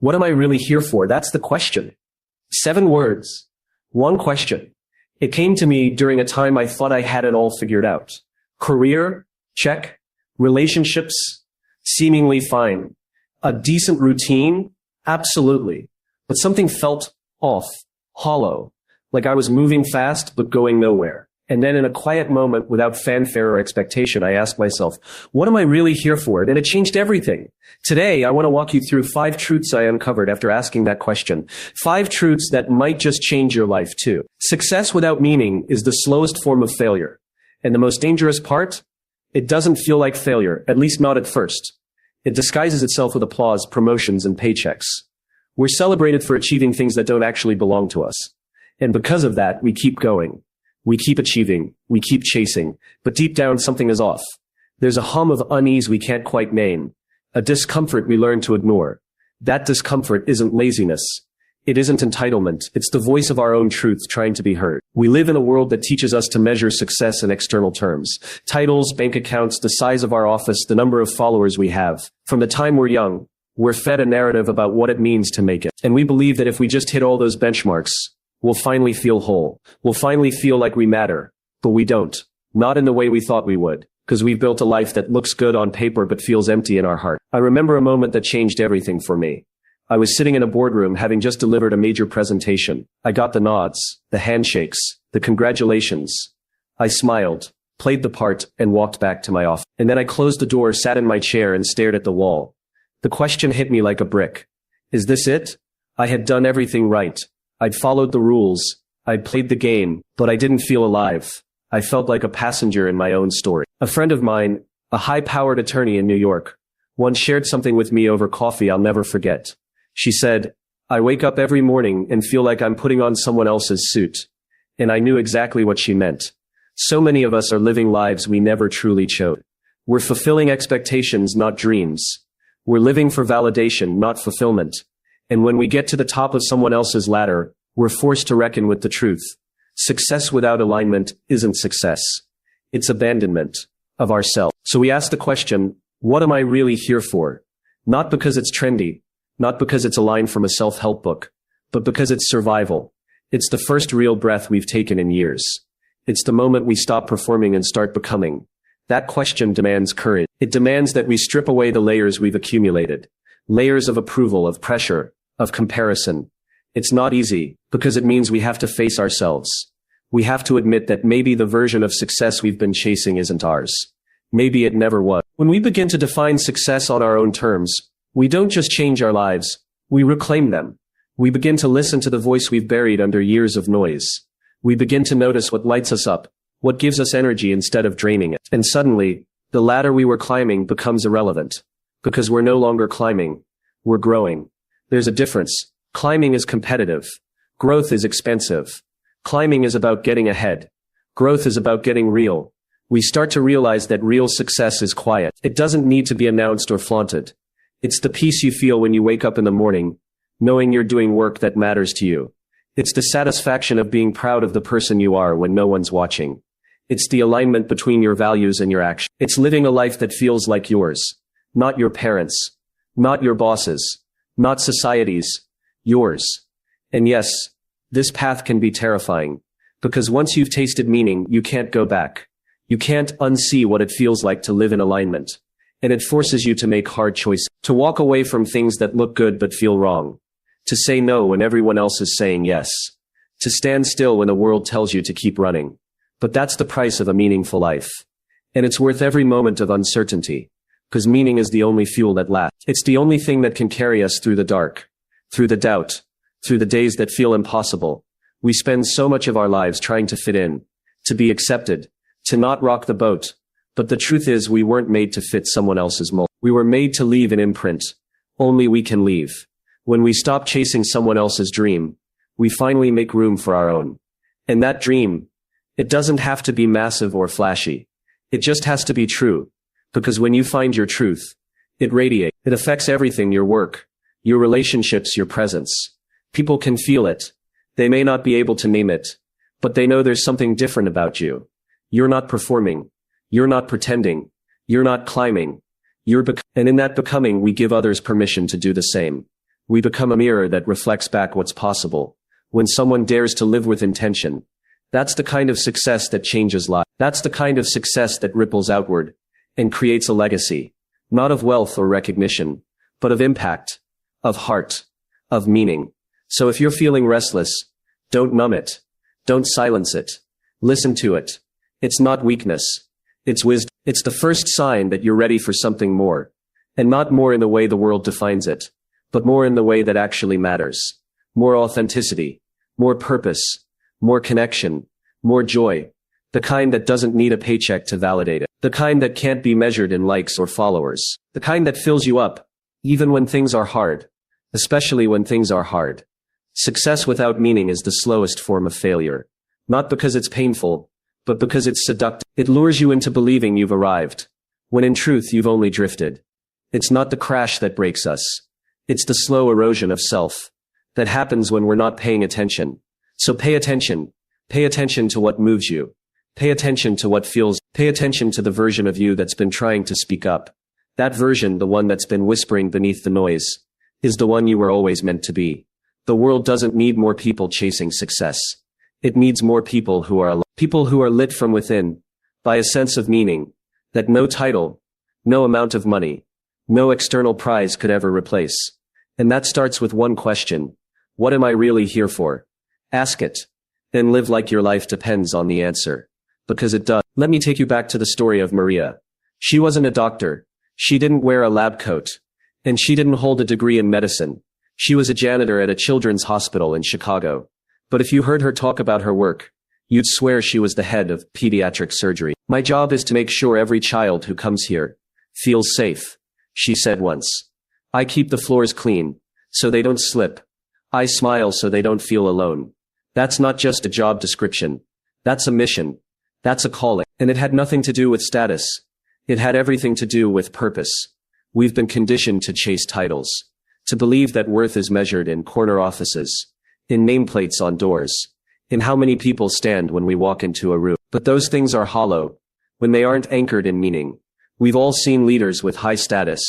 What am I really here for? That's the question. 7 words. One question. It came to me during a time I thought I had it all figured out. Career? Check. Relationships? Seemingly fine. A decent routine? Absolutely. But something felt off, hollow, like I was moving fast but going nowhere. And then in a quiet moment, without fanfare or expectation, I asked myself, what am I really here for? And it changed everything. Today, I want to walk you through 5 truths I uncovered after asking that question. 5 truths that might just change your life too. Success without meaning is the slowest form of failure. And the most dangerous part? It doesn't feel like failure, at least not at first. It disguises itself with applause, promotions, and paychecks. We're celebrated for achieving things that don't actually belong to us. And because of that, we keep going. We keep achieving, we keep chasing, but deep down something is off. There's a hum of unease we can't quite name, a discomfort we learn to ignore. That discomfort isn't laziness. It isn't entitlement. It's the voice of our own truth trying to be heard. We live in a world that teaches us to measure success in external terms. Titles, bank accounts, the size of our office, the number of followers we have. From the time we're young, we're fed a narrative about what it means to make it. And we believe that if we just hit all those benchmarks, we'll finally feel whole. We'll finally feel like we matter. But we don't. Not in the way we thought we would. Because we've built a life that looks good on paper but feels empty in our heart. I remember a moment that changed everything for me. I was sitting in a boardroom having just delivered a major presentation. I got the nods, the handshakes, the congratulations. I smiled, played the part, and walked back to my office. And then I closed the door, sat in my chair, and stared at the wall. The question hit me like a brick. Is this it? I had done everything right. I'd followed the rules. I'd played the game, but I didn't feel alive. I felt like a passenger in my own story. A friend of mine, a high-powered attorney in New York, once shared something with me over coffee I'll never forget. She said, I wake up every morning and feel like I'm putting on someone else's suit. And I knew exactly what she meant. So many of us are living lives we never truly chose. We're fulfilling expectations, not dreams. We're living for validation, not fulfillment. And when we get to the top of someone else's ladder, we're forced to reckon with the truth. Success without alignment isn't success. It's abandonment of ourselves. So we ask the question, what am I really here for? Not because it's trendy, not because it's a line from a self-help book, but because it's survival. It's the first real breath we've taken in years. It's the moment we stop performing and start becoming. That question demands courage. It demands that we strip away the layers we've accumulated. Layers of approval, of pressure, of comparison. It's not easy, because it means we have to face ourselves. We have to admit that maybe the version of success we've been chasing isn't ours. Maybe it never was. When we begin to define success on our own terms, we don't just change our lives, we reclaim them. We begin to listen to the voice we've buried under years of noise. We begin to notice what lights us up, what gives us energy instead of draining it. And suddenly, the ladder we were climbing becomes irrelevant. Because we're no longer climbing, we're growing. There's a difference. Climbing is competitive. Growth is expensive. Climbing is about getting ahead. Growth is about getting real. We start to realize that real success is quiet. It doesn't need to be announced or flaunted. It's the peace you feel when you wake up in the morning, knowing you're doing work that matters to you. It's the satisfaction of being proud of the person you are when no one's watching. It's the alignment between your values and your actions. It's living a life that feels like yours, not your parents', not your boss's, not society's, yours. And yes, this path can be terrifying, because once you've tasted meaning, you can't go back. You can't unsee what it feels like to live in alignment. And it forces you to make hard choices, to walk away from things that look good but feel wrong, to say no when everyone else is saying yes, to stand still when the world tells you to keep running. But that's the price of a meaningful life. And it's worth every moment of uncertainty, because meaning is the only fuel that lasts. It's the only thing that can carry us through the dark, through the doubt, through the days that feel impossible. We spend so much of our lives trying to fit in, to be accepted, to not rock the boat. But the truth is, we weren't made to fit someone else's mold. We were made to leave an imprint. Only we can leave. When we stop chasing someone else's dream, we finally make room for our own. And that dream, it doesn't have to be massive or flashy. It just has to be true. Because when you find your truth, it radiates. It affects everything: your work, your relationships, your presence. People can feel it. They may not be able to name it, but they know there's something different about you. You're not performing. You're not pretending. You're not climbing. And in that becoming, we give others permission to do the same. We become a mirror that reflects back what's possible. When someone dares to live with intention, that's the kind of success that changes lives. That's the kind of success that ripples outward and creates a legacy, not of wealth or recognition, but of impact, of heart, of meaning. So if you're feeling restless, don't numb it. Don't silence it. Listen to it. It's not weakness. It's wisdom. It's the first sign that you're ready for something more. And not more in the way the world defines it, but more in the way that actually matters. More authenticity, more purpose, more connection, more joy. The kind that doesn't need a paycheck to validate it. The kind that can't be measured in likes or followers. The kind that fills you up, even when things are hard. Especially when things are hard. Success without meaning is the slowest form of failure. Not because it's painful, but because it's seductive. It lures you into believing you've arrived, when in truth you've only drifted. It's not the crash that breaks us. It's the slow erosion of self that happens when we're not paying attention. So pay attention. Pay attention to what moves you. Pay attention to what feels. Pay attention to the version of you that's been trying to speak up. That version, the one that's been whispering beneath the noise, is the one you were always meant to be. The world doesn't need more people chasing success. It needs more people who are lit from within by a sense of meaning that no title, no amount of money, no external prize could ever replace. And that starts with one question. What am I really here for? Ask it. Then live like your life depends on the answer. Because it does. Let me take you back to the story of Maria. She wasn't a doctor. She didn't wear a lab coat. And she didn't hold a degree in medicine. She was a janitor at a children's hospital in Chicago. But if you heard her talk about her work, you'd swear she was the head of pediatric surgery. My job is to make sure every child who comes here feels safe, she said once. I keep the floors clean, so they don't slip. I smile so they don't feel alone. That's not just a job description. That's a mission. That's a calling. And it had nothing to do with status. It had everything to do with purpose. We've been conditioned to chase titles, to believe that worth is measured in corner offices, in nameplates on doors, in how many people stand when we walk into a room. But those things are hollow when they aren't anchored in meaning. We've all seen leaders with high status,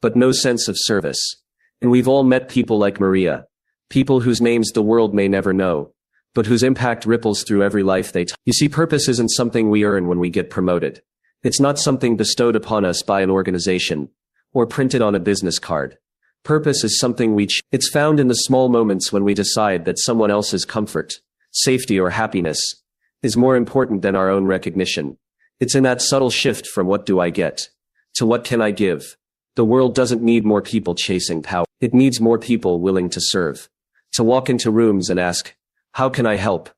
but no sense of service. And we've all met people like Maria, people whose names the world may never know, but whose impact ripples through every life they touch. You see, purpose isn't something we earn when we get promoted. It's not something bestowed upon us by an organization or printed on a business card. Purpose is something it's found in the small moments when we decide that someone else's comfort, safety, or happiness is more important than our own recognition. It's in that subtle shift from what do I get to what can I give. The world doesn't need more people chasing power. It needs more people willing to serve, to walk into rooms and ask, how can I help?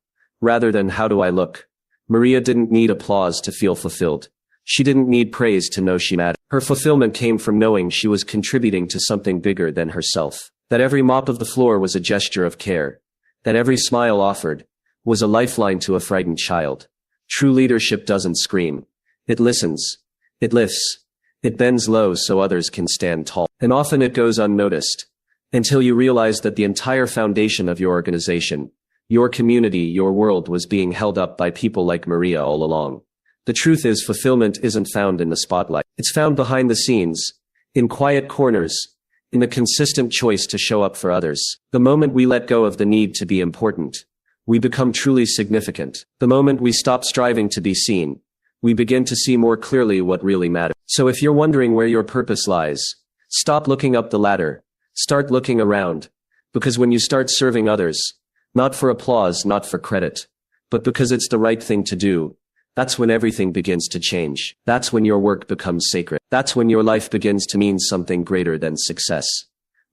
Rather than how do I look? Maria didn't need applause to feel fulfilled. She didn't need praise to know she mattered. Her fulfillment came from knowing she was contributing to something bigger than herself. That every mop of the floor was a gesture of care. That every smile offered was a lifeline to a frightened child. True leadership doesn't scream. It listens. It lifts. It bends low so others can stand tall. And often it goes unnoticed until you realize that the entire foundation of your organization, your community, your world was being held up by people like Maria all along. The truth is, fulfillment isn't found in the spotlight. It's found behind the scenes, in quiet corners, in the consistent choice to show up for others. The moment we let go of the need to be important, we become truly significant. The moment we stop striving to be seen, we begin to see more clearly what really matters. So if you're wondering where your purpose lies, stop looking up the ladder. Start looking around. Because when you start serving others, not for applause, not for credit, but because it's the right thing to do, that's when everything begins to change. That's when your work becomes sacred. That's when your life begins to mean something greater than success.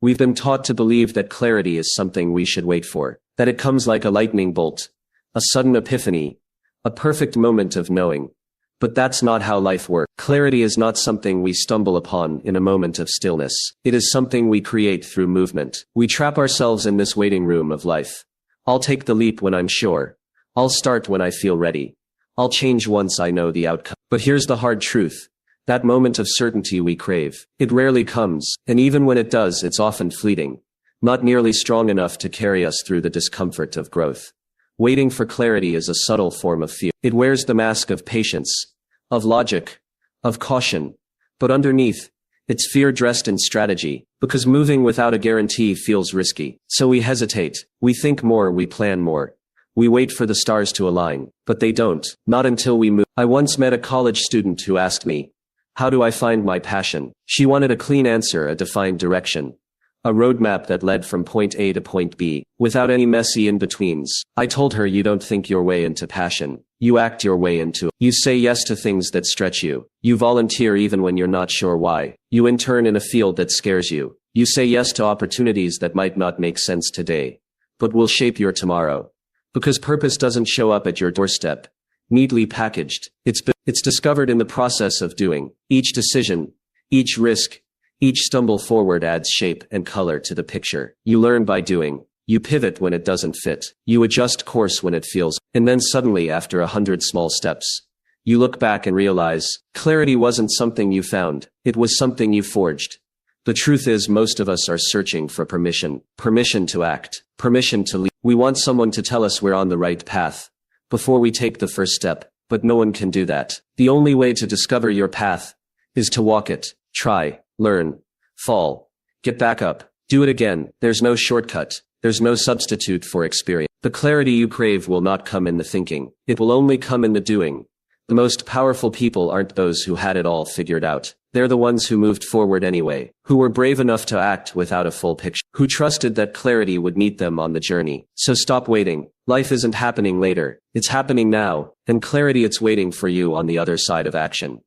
We've been taught to believe that clarity is something we should wait for, that it comes like a lightning bolt, a sudden epiphany, a perfect moment of knowing. But that's not how life works. Clarity is not something we stumble upon in a moment of stillness. It is something we create through movement. We trap ourselves in this waiting room of life. I'll take the leap when I'm sure. I'll start when I feel ready. I'll change once I know the outcome. But here's the hard truth. That moment of certainty we crave, it rarely comes, and even when it does, it's often fleeting, not nearly strong enough to carry us through the discomfort of growth. Waiting for clarity is a subtle form of fear. It wears the mask of patience, of logic, of caution, but underneath, It's fear dressed in strategy, because moving without a guarantee feels risky. So we hesitate, we think more, we plan more. We wait for the stars to align, but they don't, not until we move. I once met a college student who asked me, how do I find my passion? She wanted a clean answer, a defined direction. A roadmap that led from point A to point B, without any messy in-betweens. I told her, you don't think your way into passion. You act your way into it. You say yes to things that stretch you. You volunteer even when you're not sure why. You intern in a field that scares you. You say yes to opportunities that might not make sense today, but will shape your tomorrow. Because purpose doesn't show up at your doorstep, neatly packaged. It's discovered in the process of doing. Each decision, each risk, each stumble forward adds shape and color to the picture. You learn by doing. You pivot when it doesn't fit. You adjust course when it feels. And then suddenly, after 100 small steps, you look back and realize clarity wasn't something you found. It was something you forged. The truth is, most of us are searching for permission. Permission to act. Permission to lead. We want someone to tell us we're on the right path before we take the first step. But no one can do that. The only way to discover your path is to walk it. Try, learn, fall, get back up, do it again. There's no shortcut. There's no substitute for experience. The clarity you crave will not come in the thinking. It will only come in the doing. The most powerful people aren't those who had it all figured out. They're the ones who moved forward anyway, who were brave enough to act without a full picture, who trusted that clarity would meet them on the journey. So stop waiting. Life isn't happening later. It's happening now, and clarity, it's waiting for you on the other side of action.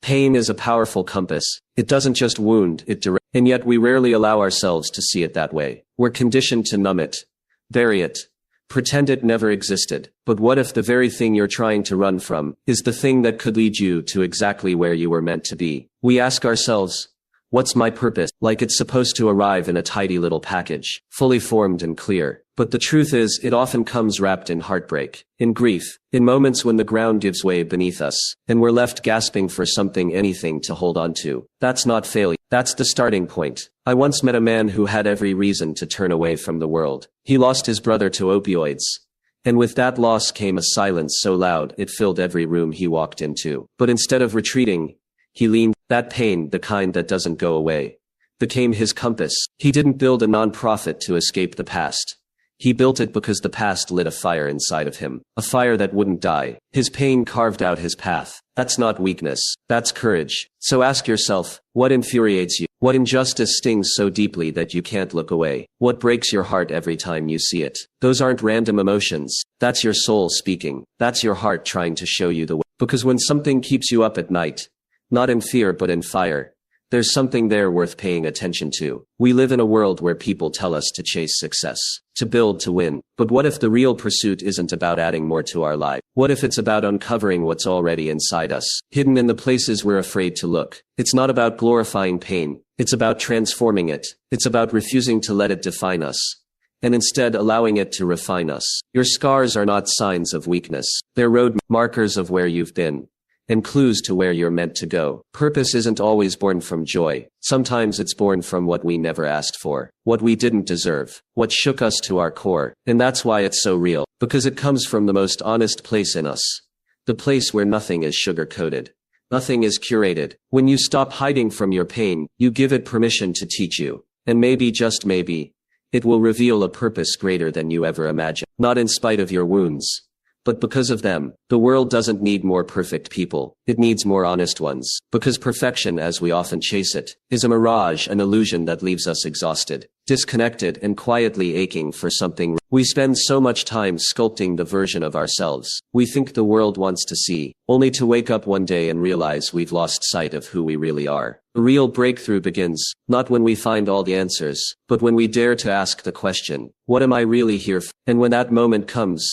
Pain is a powerful compass. It doesn't just wound, it directs. And yet we rarely allow ourselves to see it that way. We're conditioned to numb it, bury it, pretend it never existed. But what if the very thing you're trying to run from is the thing that could lead you to exactly where you were meant to be? We ask ourselves, what's my purpose? Like it's supposed to arrive in a tidy little package, fully formed and clear. But the truth is, it often comes wrapped in heartbreak, in grief, in moments when the ground gives way beneath us, and we're left gasping for something, anything to hold on to. That's not failure. That's the starting point. I once met a man who had every reason to turn away from the world. He lost his brother to opioids. And with that loss came a silence so loud it filled every room he walked into. But instead of retreating, he leaned. That pain, the kind that doesn't go away, became his compass. He didn't build a nonprofit to escape the past. He built it because the past lit a fire inside of him, a fire that wouldn't die. His pain carved out his path. That's not weakness. That's courage. So ask yourself, what infuriates you? What injustice stings so deeply that you can't look away? What breaks your heart every time you see it? Those aren't random emotions. That's your soul speaking. That's your heart trying to show you the way. Because when something keeps you up at night, not in fear but in fire, there's something there worth paying attention to. We live in a world where people tell us to chase success, to build, to win. But what if the real pursuit isn't about adding more to our life? What if it's about uncovering what's already inside us, hidden in the places we're afraid to look? It's not about glorifying pain. It's about transforming it. It's about refusing to let it define us, and instead allowing it to refine us. Your scars are not signs of weakness. They're road markers of where you've been, and clues to where you're meant to go. Purpose isn't always born from joy. Sometimes it's born from what we never asked for, what we didn't deserve, what shook us to our core. And that's why it's so real, because it comes from the most honest place in us, the place where nothing is sugar-coated, nothing is curated. When you stop hiding from your pain, you give it permission to teach you. And maybe, just maybe, it will reveal a purpose greater than you ever imagined. Not in spite of your wounds, but because of them. The world doesn't need more perfect people. It needs more honest ones. Because perfection, as we often chase it, is a mirage, an illusion that leaves us exhausted, disconnected, and quietly aching for something. We spend so much time sculpting the version of ourselves we think the world wants to see, only to wake up one day and realize we've lost sight of who we really are. The real breakthrough begins, not when we find all the answers, but when we dare to ask the question, what am I really here for? And when that moment comes,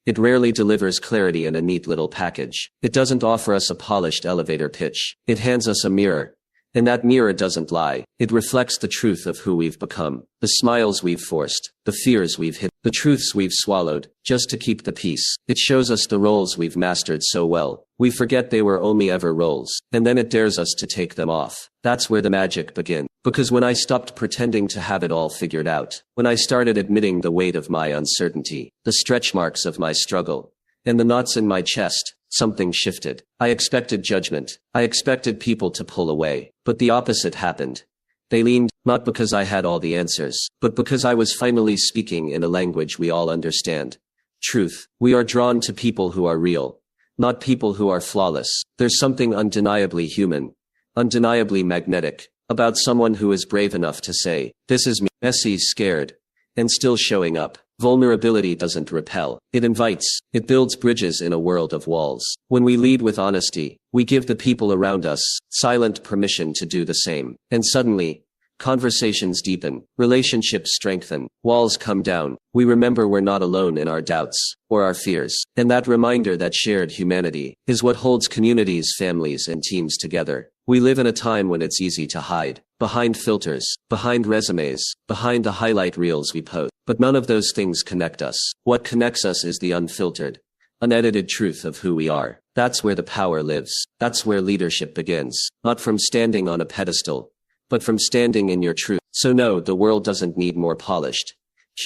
it rarely delivers clarity in a neat little package. It doesn't offer us a polished elevator pitch. It hands us a mirror. And that mirror doesn't lie. It reflects the truth of who we've become, the smiles we've forced, the fears we've hidden, the truths we've swallowed, just to keep the peace. It shows us the roles we've mastered so well, we forget they were only ever roles, and then it dares us to take them off. That's where the magic begins. Because when I stopped pretending to have it all figured out, when I started admitting the weight of my uncertainty, the stretch marks of my struggle, and the knots in my chest, something shifted. I expected judgment. I expected people to pull away. But the opposite happened. They leaned, not because I had all the answers, but because I was finally speaking in a language we all understand. Truth. We are drawn to people who are real, not people who are flawless. There's something undeniably human, undeniably magnetic, about someone who is brave enough to say, "This is me," messy, scared, and still showing up. Vulnerability doesn't repel. It invites. It builds bridges in a world of walls. When we lead with honesty, we give the people around us silent permission to do the same. And suddenly, conversations deepen, relationships strengthen, walls come down. We remember we're not alone in our doubts or our fears. And that reminder, that shared humanity, is what holds communities, families, and teams together. We live in a time when it's easy to hide behind filters, behind resumes, behind the highlight reels we post. But none of those things connect us. What connects us is the unfiltered, unedited truth of who we are. That's where the power lives. That's where leadership begins. Not from standing on a pedestal, but from standing in your truth. So no, the world doesn't need more polished,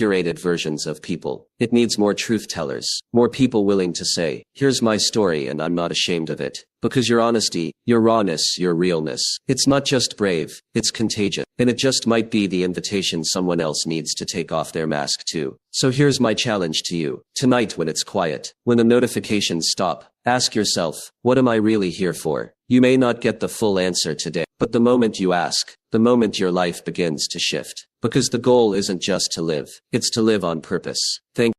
curated versions of people. It needs more truth tellers, more people willing to say, "Here's my story and I'm not ashamed of it." Because your honesty, your rawness, your realness, it's not just brave, it's contagious. And it just might be the invitation someone else needs to take off their mask too. So here's my challenge to you. Tonight, when it's quiet, when the notifications stop, ask yourself, what am I really here for? You may not get the full answer today, but the moment you ask, the moment your life begins to shift. Because the goal isn't just to live, it's to live on purpose. Thank